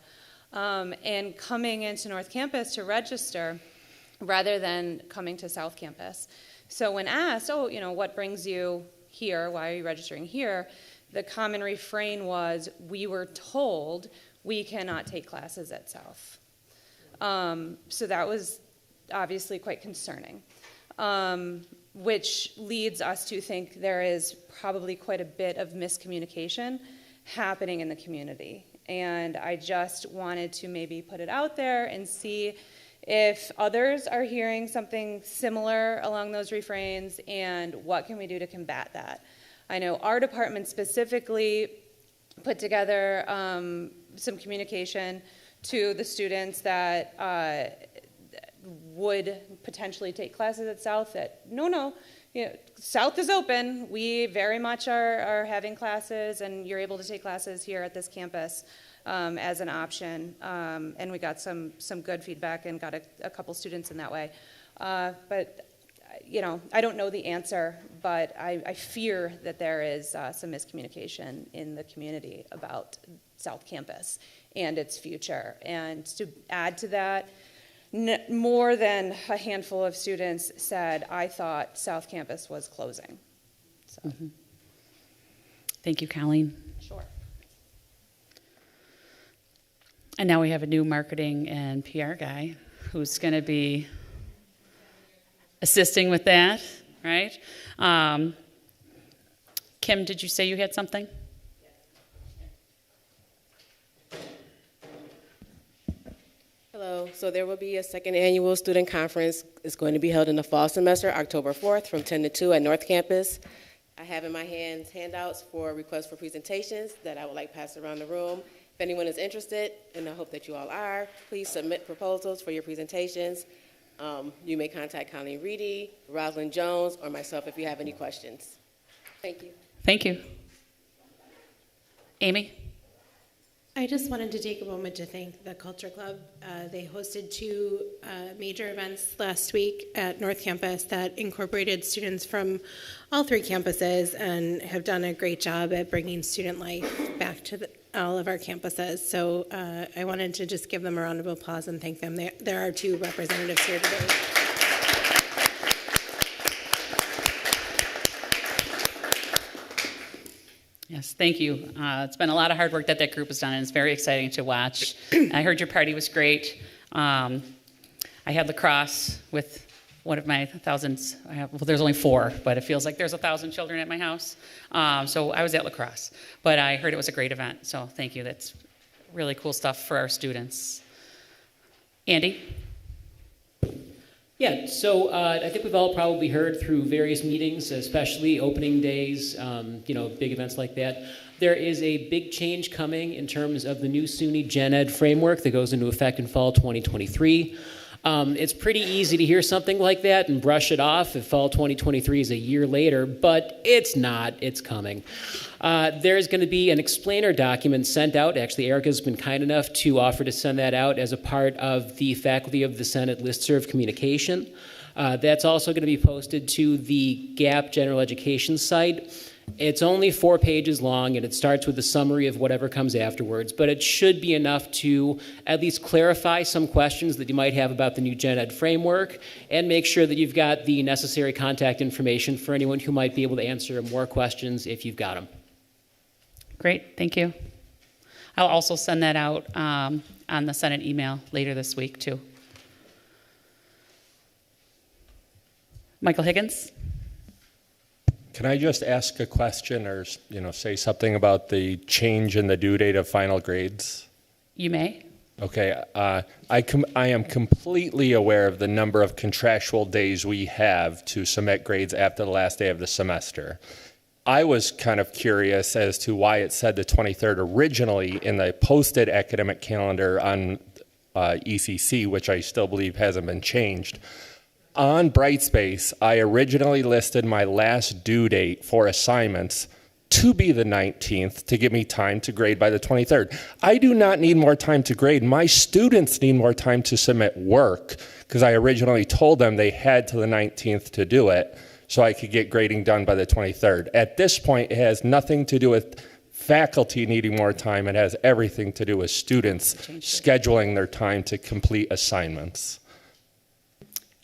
And coming into North Campus to register rather than coming to South Campus. So when asked, oh, what brings you here? Why are you registering here? The common refrain was, we were told we cannot take classes at South. So that was obviously quite concerning, which leads us to think there is probably quite a bit of miscommunication happening in the community. And I just wanted to maybe put it out there and see if others are hearing something similar along those refrains, and what can we do to combat that. I know our department specifically put together some communication to the students that would potentially take classes at South, that no, South is open. We very much are having classes, and you're able to take classes here at this campus as an option. And we got some good feedback and got a couple students in that way. But I don't know the answer, but I fear that there is some miscommunication in the community about South Campus and its future. And to add to that, more than a handful of students said, I thought South Campus was closing. So. Mm-hmm. Thank you, Colleen. Sure. And now we have a new marketing and PR guy who's going to be assisting with that, right? Kim, did you say you had something? Hello. So there will be a second annual student conference. It's going to be held in the fall semester, October 4th from 10 to 2 at North Campus. I have in my hands handouts for requests for presentations that I would like passed around the room. If anyone is interested, and I hope that you all are, please submit proposals for your presentations. You may contact Colleen Reedy, Rosalind Jones, or myself if you have any questions. Thank you. Thank you. Amy? I just wanted to take a moment to thank the Culture Club. They hosted two major events last week at North Campus that incorporated students from all three campuses and have done a great job at bringing student life back to all of our campuses. So I wanted to just give them a round of applause and thank them. There are two representatives here today. Yes, thank you. It's been a lot of hard work that group has done, and it's very exciting to watch. I heard your party was great. I had lacrosse with one of my thousands. There's only 4, but it feels like there's 1,000 children at my house. So I was at lacrosse, but I heard it was a great event. So thank you. That's really cool stuff for our students. Andy? Yeah, so I think we've all probably heard through various meetings, especially opening days, big events like that. There is a big change coming in terms of the new SUNY Gen Ed framework that goes into effect in fall 2023. It's pretty easy to hear something like that and brush it off if fall 2023 is a year later, but it's not. It's coming. There's going to be an explainer document sent out. Actually, Erica's been kind enough to offer to send that out as a part of the Faculty of the Senate listserv communication. That's also going to be posted to the GAP General Education site. It's only 4 pages long, and it starts with a summary of whatever comes afterwards, but it should be enough to at least clarify some questions that you might have about the new Gen Ed framework and make sure that you've got the necessary contact information for anyone who might be able to answer more questions if you've got them. Great, thank you. I'll also send that out on the Senate email later this week, too. Michael Higgins? Can I just ask a question or, say something about the change in the due date of final grades? You may. Okay. I am completely aware of the number of contractual days we have to submit grades after the last day of the semester. I was kind of curious as to why it said the 23rd originally in the posted academic calendar on ECC, which I still believe hasn't been changed. On Brightspace, I originally listed my last due date for assignments to be the 19th to give me time to grade by the 23rd. I do not need more time to grade. My students need more time to submit work because I originally told them they had to the 19th to do it. so I could get grading done by the 23rd. At this point, it has nothing to do with faculty needing more time. It has everything to do with students scheduling their time to complete assignments.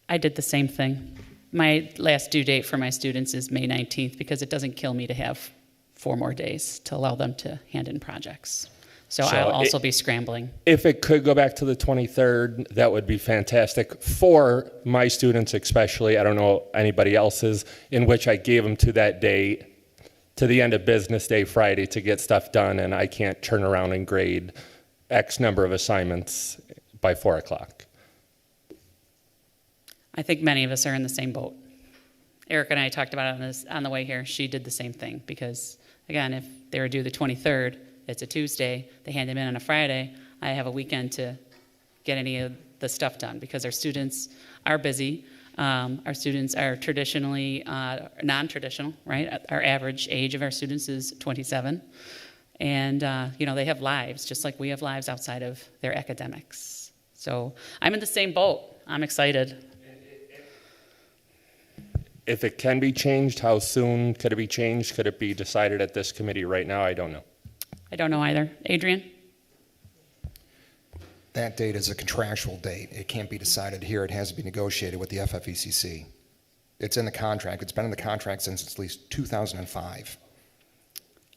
I did the same thing. My last due date for my students is May 19th because it doesn't kill me to have 4 more days to allow them to hand in projects. So I'll also be scrambling. If it could go back to the 23rd, that would be fantastic for my students especially. I don't know anybody else's, in which I gave them to that day, to the end of business day Friday to get stuff done, and I can't turn around and grade X number of assignments by 4 o'clock. I think many of us are in the same boat. Erica and I talked about it on the way here. She did the same thing because, again, if they were due the 23rd, it's a Tuesday, they hand them in on a Friday, I have a weekend to get any of the stuff done because our students are busy. Our students are traditionally non-traditional, right? Our average age of our students is 27. And, they have lives, just like we have lives outside of their academics. So I'm in the same boat. I'm excited. If it can be changed, how soon could it be changed? Could it be decided at this committee right now? I don't know. I don't know either. Adrian? That date is a contractual date. It can't be decided here. It has to be negotiated with the FFECC. It's in the contract. It's been in the contract since at least 2005.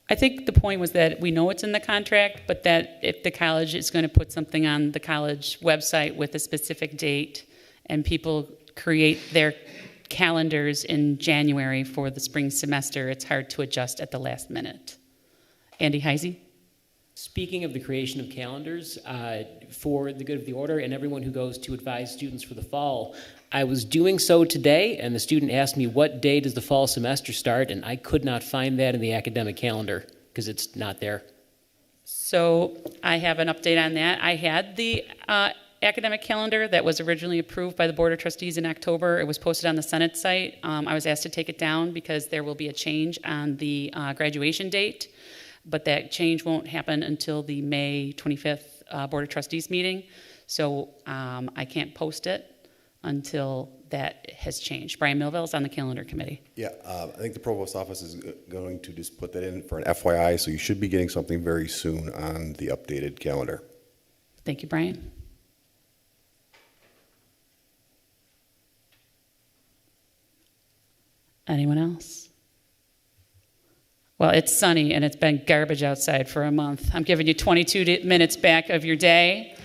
I think the point was that we know it's in the contract, but that if the college is going to put something on the college website with a specific date and people create their calendars in January for the spring semester, it's hard to adjust at the last minute. Andy Heisey? Speaking of the creation of calendars, for the good of the order and everyone who goes to advise students for the fall, I was doing so today, and the student asked me what day does the fall semester start, and I could not find that in the academic calendar because it's not there. So I have an update on that. I had the academic calendar that was originally approved by the Board of Trustees in October. It was posted on the Senate site. I was asked to take it down because there will be a change on the graduation date, but that change won't happen until the May 25th Board of Trustees meeting. So I can't post it until that has changed. Brian Millville is on the calendar committee. Yeah, I think the provost office is going to just put that in for an FYI, so you should be getting something very soon on the updated calendar. Thank you, Brian. Anyone else? Well, it's sunny and it's been garbage outside for a month. I'm giving you 22 minutes back of your day.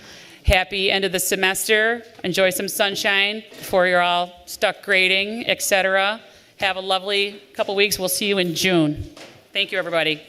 Happy end of the semester. Enjoy some sunshine before you're all stuck grading, etc. Have a lovely couple weeks. We'll see you in June. Thank you, everybody.